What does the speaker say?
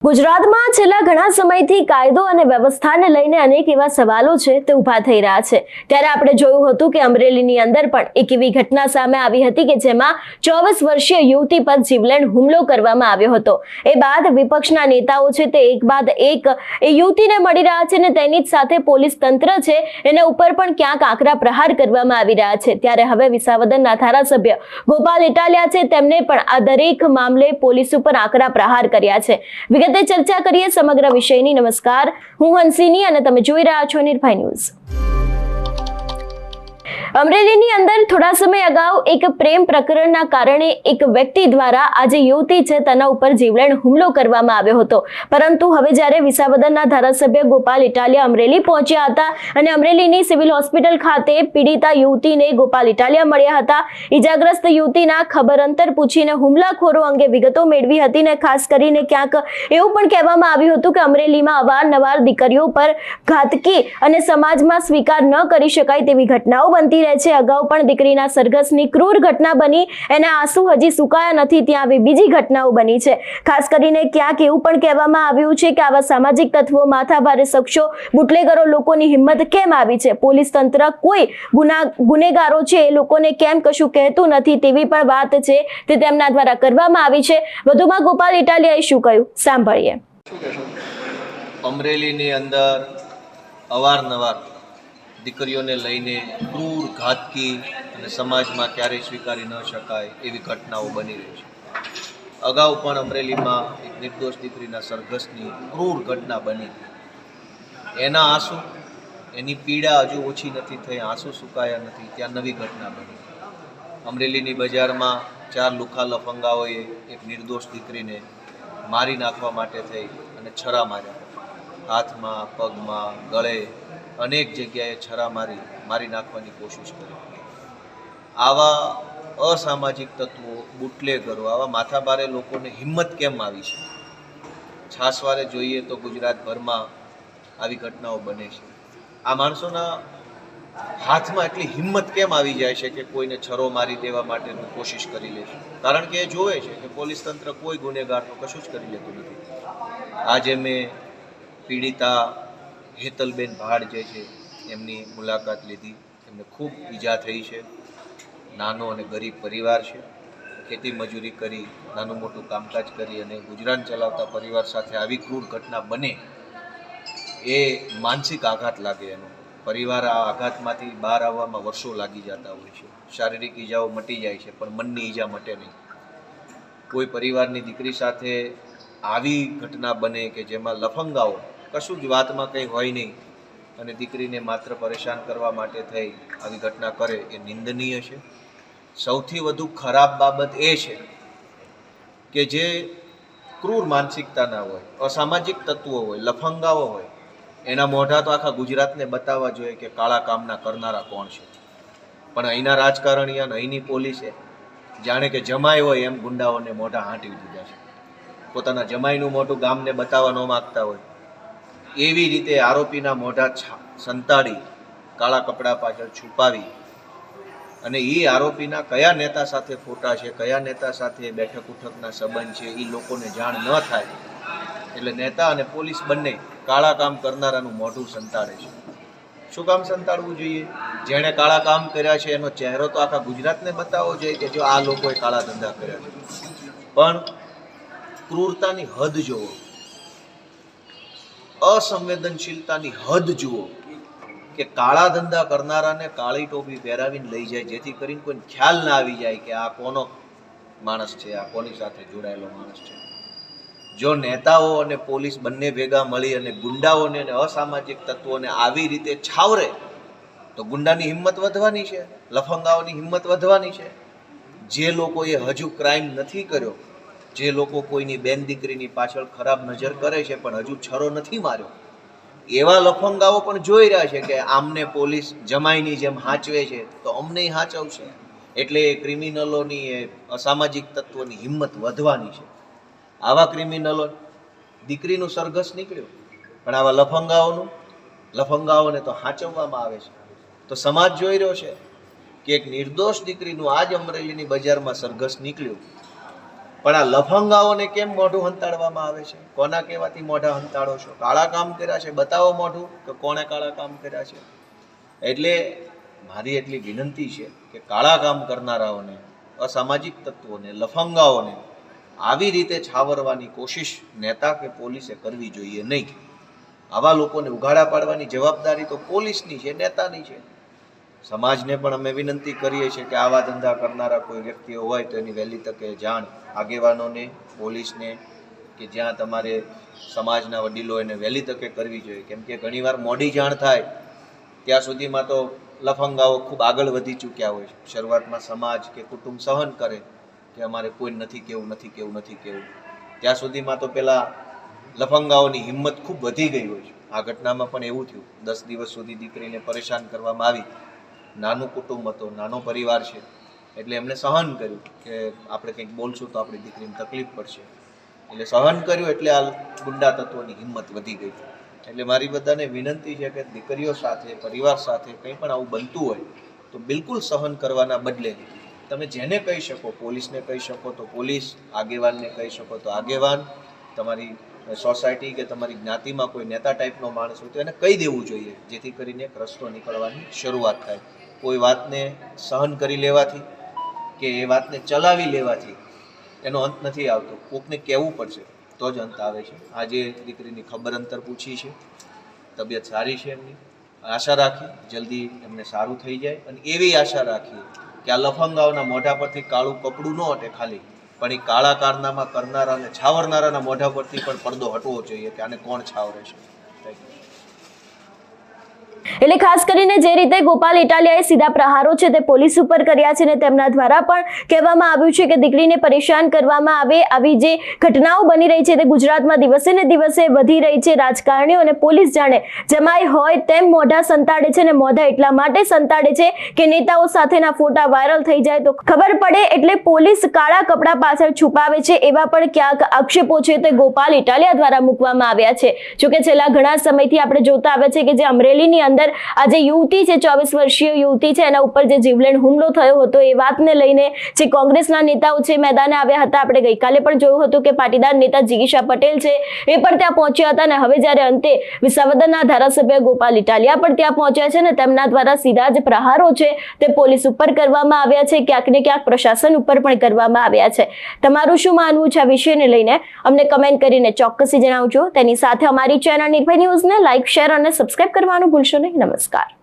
ગુજરાતમાં છેલ્લા ઘણા સમયથી કાયદો અને વ્યવસ્થાને લઈને અનેક એવા સવાલો છે તે ઊભા થઈ રહ્યા છે। ત્યારે આપણે જોયું હતું કે અમરેલીની અંદર પણ એક એવી ઘટના સામે આવી હતી કે જેમાં 24 વર્ષીય યુવતી પર જીવલેણ હુમલો કરવામાં આવ્યો હતો। એ બાદ વિપક્ષના નેતાઓ છે તે એક બાદ એક એ યુવતીને મળી રહ્યા છે અને તેની જ સાથે પોલીસ તંત્ર છે એના ઉપર પણ ક્યાંક આકરા પ્રહાર કરવામાં આવી રહ્યા છે। ત્યારે હવે વિસાવદરના ધારાસભ્ય ગોપાલ ઇટાલિયા છે તેમને પણ આ દરેક મામલે પોલીસ ઉપર આકરા પ્રહાર કર્યા છે। ચર્ચા કરીએ સમગ્ર વિષયની। નમસ્કાર, હું હંસિની અને તમે જોઈ રહ્યા છો નિર્ભય ન્યૂઝ। અમરેલીની અંદર થોડા સમય અગાઉ એક પ્રેમ પ્રકરણના કારણે એક વ્યક્તિ દ્વારા આજે યુવતી છે તેના ઉપર જીવલેણ હુમલો કરવામાં આવ્યો હતો, પરંતુ હવે જ્યારે વિસાવદરના ધારાસભ્ય ગોપાલ ઇટાલિયા અમરેલી પહોંચ્યા હતા અને અમરેલીની સિવિલ હોસ્પિટલ ખાતે પીડિતા યુવતીને ગોપાલ ઇટાલિયા મળ્યા હતા। ઈજાગ્રસ્ત યુવતીના ખબર અંતર પૂછીને હુમલાખોરો અંગે વિગતો મેળવી હતી ને ખાસ કરીને ક્યાંક એવું પણ કહેવામાં આવ્યું હતું કે અમરેલીમાં અવારનવાર દીકરીઓ પર ઘાતકી અને સમાજમાં સ્વીકાર ન કરી શકાય તેવી ઘટનાઓ બનતી રહે છે। અગાઉ પણ દીકરીના સરઘસની ક્રૂર ઘટના બની, એના આંસુ હજી સુકાયા નથી ત્યાં આવી બીજી ઘટનાઓ બની છે। ખાસ કરીને ક્યાંક એવું પણ કહેવામાં આવ્યું છે કે આવા સામાજિક તત્વો, માથાભારે શખ્સો, બુટલેગરો લોકોની હિંમત કેમ આવી છે? પોલીસ તંત્ર કોઈ ગુનેગારો છે એ લોકોને કેમ કશું કહેતું નથી તેવી પણ વાત છે તે તેમના દ્વારા કરવામાં આવી છે। વધુમાં ગોપાલ ઇટાલિયાએ શું કહ્યું સાંભળીએ। અમરેલીની અંદર અવારનવાર દીકરીઓને લઈને ક્રૂર, ઘાતકી અને સમાજમાં ક્યારેય સ્વીકારી ન શકાય એવી ઘટનાઓ બની રહી છે। અગાઉ પણ અમરેલીમાં એક નિર્દોષ દીકરીના સરઘસની ક્રૂર ઘટના બની, એના આંસુ, એની પીડા હજુ ઓછી નથી થઈ, આંસુ સુકાયા નથી, ત્યાં નવી ઘટના બની। અમરેલીની બજારમાં 4 લુખા લફંગાઓએ એક નિર્દોષ દીકરીને મારી નાખવા માટે થઈ અને છરા માર્યા, હાથમાં, પગમાં, ગળે અનેક જગ્યાએ છરા મારી નાખવાની કોશિશ કરી। આવા અસામાજિક તત્વો, બુટલેગરો, આવા માથાભારે લોકોને હિંમત કેમ આવી છે? છાસવારે જોઈએ તો ગુજરાતભરમાં આવી ઘટનાઓ બને છે। આ માણસોના હાથમાં એટલી હિંમત કેમ આવી જાય છે કે કોઈને છરો મારી દેવા માટેની કોશિશ કરી લે છે? કારણ કે એ જોવે છે કે પોલીસ તંત્ર કોઈ ગુનેગારનું કશું જ કરી લેતું નથી। આજે મેં પીડિતા હેતલબેન ભાડ જે છે એમની મુલાકાત લીધી। એમને ખૂબ ઈજા થઈ છે। નાનો અને ગરીબ પરિવાર છે, ખેતી મજૂરી કરી, નાનું મોટું કામકાજ કરી અને ગુજરાન ચલાવતા પરિવાર સાથે આવી ક્રૂર ઘટના બને એ માનસિક આઘાત લાગે એનો। પરિવાર આ આઘાતમાંથી બહાર આવવામાં વર્ષો લાગી જતા હોય છે। શારીરિક ઈજાઓ મટી જાય છે પણ મનની ઈજા મટે નહીં। કોઈ પરિવારની દીકરી સાથે આવી ઘટના બને કે જેમાં લફંગાઓ કશું જ વાતમાં કંઈ હોય નહીં અને દીકરીને માત્ર પરેશાન કરવા માટે થઈ આવી ઘટના કરે એ નિંદનીય છે। સૌથી વધુ ખરાબ બાબત એ છે કે જે ક્રૂર માનસિકતાના હોય, અસામાજિક તત્વો હોય, લફંગાઓ હોય, એના મોઢા તો આખા ગુજરાતને બતાવવા જોઈએ કે કાળા કામના કરનારા કોણ છે। પણ અહીંના રાજકારણીઓ અને અહીંની પોલીસે જાણે કે જમાઈ હોય એમ ગુંડાઓને મોઢા હાંટી દીધા છે। પોતાના જમાઈનું મોઢું ગામને બતાવવા ન માગતા હોય એવી રીતે આરોપીના મોઢા સંતાડી, કાળા કપડા પાછળ છુપાવી અને એ આરોપીના કયા નેતા સાથે ફોટા છે, કયા નેતા સાથે બેઠક ઉઠકના સંબંધ છે એ લોકોને જાણ ન થાય એટલે નેતા અને પોલીસ બંને કાળા કામ કરનારાનું મોઢું સંતાડે છે। શું કામ સંતાડવું જોઈએ? જેણે કાળા કામ કર્યા છે એનો ચહેરો તો આખા ગુજરાતને બતાવવો જોઈએ કે જો આ લોકોએ કાળા ધંધા કર્યા છે। પણ ક્રૂરતાની હદ જુઓ, અસંવેદનશીલતાની હદ જુઓ કે કાળા ધંધા કરનારાને કાળી ટોપી પહેરાવીને લઈ જાય જેથી કરીને કોઈને ખ્યાલ ના આવી જાય કે આ કોનો માણસ છે, આ કોની સાથે જોડાયેલો માણસ છે। જો નેતાઓ અને પોલીસ બંને ભેગા મળી અને ગુંડાઓને અને અસામાજિક તત્વોને આવી રીતે છાવરે તો ગુંડાની હિંમત વધવાની છે, લફંગાઓની હિંમત વધવાની છે। જે લોકોએ હજુ ક્રાઇમ નથી કર્યો, જે લોકો કોઈની બેન દીકરીની પાછળ ખરાબ નજર કરે છે પણ હજુ છરો નથી માર્યો, એવા લફંગાઓ પણ જોઈ રહ્યા છે કે આમને પોલીસ જમાઈની જેમ હાંચવે છે તો અમને હાંચવશે, એટલે એ ક્રિમિનલોની, એ અસામાજિક તત્વોની હિંમત વધવાની છે। આવા ક્રિમિનલો, દીકરીનું સરઘસ નીકળ્યું પણ આવા લફંગાઓને તો હાંચવવામાં આવે છે। તો સમાજ જોઈ રહ્યો છે કે એક નિર્દોષ દીકરીનું આજ અમરેલીની બજારમાં સરઘસ નીકળ્યું પણ આ લફંગાઓને કેમ મોઢું હંતાડવામાં આવે છે? કોના કહેવાથી મોઢા હંતાડો છો? કાળા કામ કર્યા છે, બતાવો મોઢું કે કોણે કાળા કામ કર્યા છે. એટલે મારી એટલી વિનંતી છે કે કાળા કામ કરનારાઓને, અસામાજિક તત્વોને, લફંગાઓને આવી રીતે છાવરવાની કોશિશ નેતા કે પોલીસે કરવી જોઈએ નહીં. આવા લોકોને ઉઘાડા પાડવાની જવાબદારી તો પોલીસની છે, નેતાની છે. સમાજને પણ અમે વિનંતી કરીએ છીએ કે આવા ધંધા કરનારા કોઈ વ્યક્તિઓ હોય તો એની વહેલી તકે જાણ આગેવાનોને, પોલીસને, કે જ્યાં તમારે સમાજના વડીલો એને વહેલી તકે કરવી જોઈએ. કેમ કે ઘણીવાર મોડી જાણ થાય ત્યાં સુધીમાં તો લફંગાઓ ખૂબ આગળ વધી ચૂક્યા હોય છે. શરૂઆતમાં સમાજ કે કુટુંબ સહન કરે કે અમારે કોઈ નથી કહેવું. ત્યાં સુધીમાં તો પેલા લફંગાઓની હિંમત ખૂબ વધી ગઈ હોય છે. આ ઘટનામાં પણ એવું થયું. 10 દિવસ સુધી દીકરીને પરેશાન કરવામાં આવી. નાનું કુટુંબ હતો, નાનો પરિવાર છે, એટલે એમણે સહન કર્યું કે આપણે કંઈક બોલશું તો આપણી દીકરીને તકલીફ પડશે. એટલે સહન કર્યું એટલે આ ગુંડા તત્વોની હિંમત વધી ગઈ. એટલે મારી બધાને વિનંતી છે કે દીકરીઓ સાથે, પરિવાર સાથે કંઈ પણ આવું બનતું હોય તો બિલકુલ સહન કરવાના બદલે તમે જેને કહી શકો, પોલીસને કહી શકો તો પોલીસ, આગેવાનને કહી શકો તો આગેવાન, તમારી સોસાયટી કે તમારી જ્ઞાતિમાં કોઈ નેતા ટાઈપનો માણસ હોય તો એને કહી દેવું જોઈએ, જેથી કરીને એક રસ્તો નીકળવાની શરૂઆત થાય. કોઈ વાતને સહન કરી લેવાથી કે એ વાતને ચલાવી લેવાથી એનો અંત નથી આવતો. કોકને કહેવું પડશે તો જ અંત આવે છે. આજે દીકરીની ખબર અંતર પૂછી છે, તબિયત સારી છે એમની. આશા રાખી જલ્દી એમને સારું થઈ જાય, અને એવી આશા રાખીએ કે આ લફંગાઓના મોઢા પરથી કાળું કપડું ન હટે ખાલી, પણ એ કાળા કારનામા કરનારા અને છાવરનારાના મોઢા પરથી પણ પડદો હટવો જોઈએ કે આને કોણ છાવરે છે. એટલે ખાસ કરીને જે રીતે ગોપાલ ઇટાલિયાએ સીધા પ્રહારો છે તે પોલીસ ઉપર કર્યા છે, અને તેમના દ્વારા પણ કહેવામાં આવ્યું છે કે દીકરીને પરેશાન કરવામાં આવે. આવી જે ઘટનાઓ બની રહી છે તે ગુજરાતમાં દિવસે ને દિવસે વધી રહી છે. રાજકારણીઓ અને પોલીસ જાણે જમાઈ હોય તેમ મોઢા સંતાડે છે, અને મોઢા એટલા માટે સંતાડે છે કે નેતાઓ સાથેના ફોટા વાયરલ થઈ જાય તો ખબર પડે, એટલે પોલીસ કાળા કપડા પાછળ છુપાવે છે. એવા પણ ક્યાંક આક્ષેપો છે તે ગોપાલ ઇટાલિયા દ્વારા મૂકવામાં આવ્યા છે. જોકે છેલ્લા ઘણા સમયથી આપણે જોતા આવ્યા છે કે જે અમરેલીની અંદર આ જે યુવતી છે, 24 વર્ષીય યુવતી છે, એના ઉપર જે જીવલેણ હુમલો થયો હતો એ વાતને લઈને જે કોંગ્રેસના નેતાઓ છે મેદાને આવ્યા હતા. આપણે ગઈકાલે પણ જોયું હતું કે પાટીદાર નેતા જિગીશા પટેલ છે એ પણ ત્યાં પહોંચ્યા હતા, અને હવે જ્યારે અંતે વિસાવદરના ધારાસભ્ય ગોપાલ ઇટાલિયા પણ ત્યાં પહોંચ્યા છે, અને તેમના દ્વારા સીધા જ પ્રહારો છે તે પોલીસ ઉપર કરવામાં આવ્યા છે, ક્યાંક ને ક્યાંક પ્રશાસન ઉપર પણ કરવામાં આવ્યા છે. તમારું શું માનવું છે આ વિષયને લઈને અમને કમેન્ટ કરીને ચોક્કસથી જણાવજો. તેની સાથે અમારી ચેનલ નિર્ભય ન્યૂઝને લાઇક, શેર અને સબસ્ક્રાઇબ કરવાનું ભૂલશો નહીં. નમસ્કાર.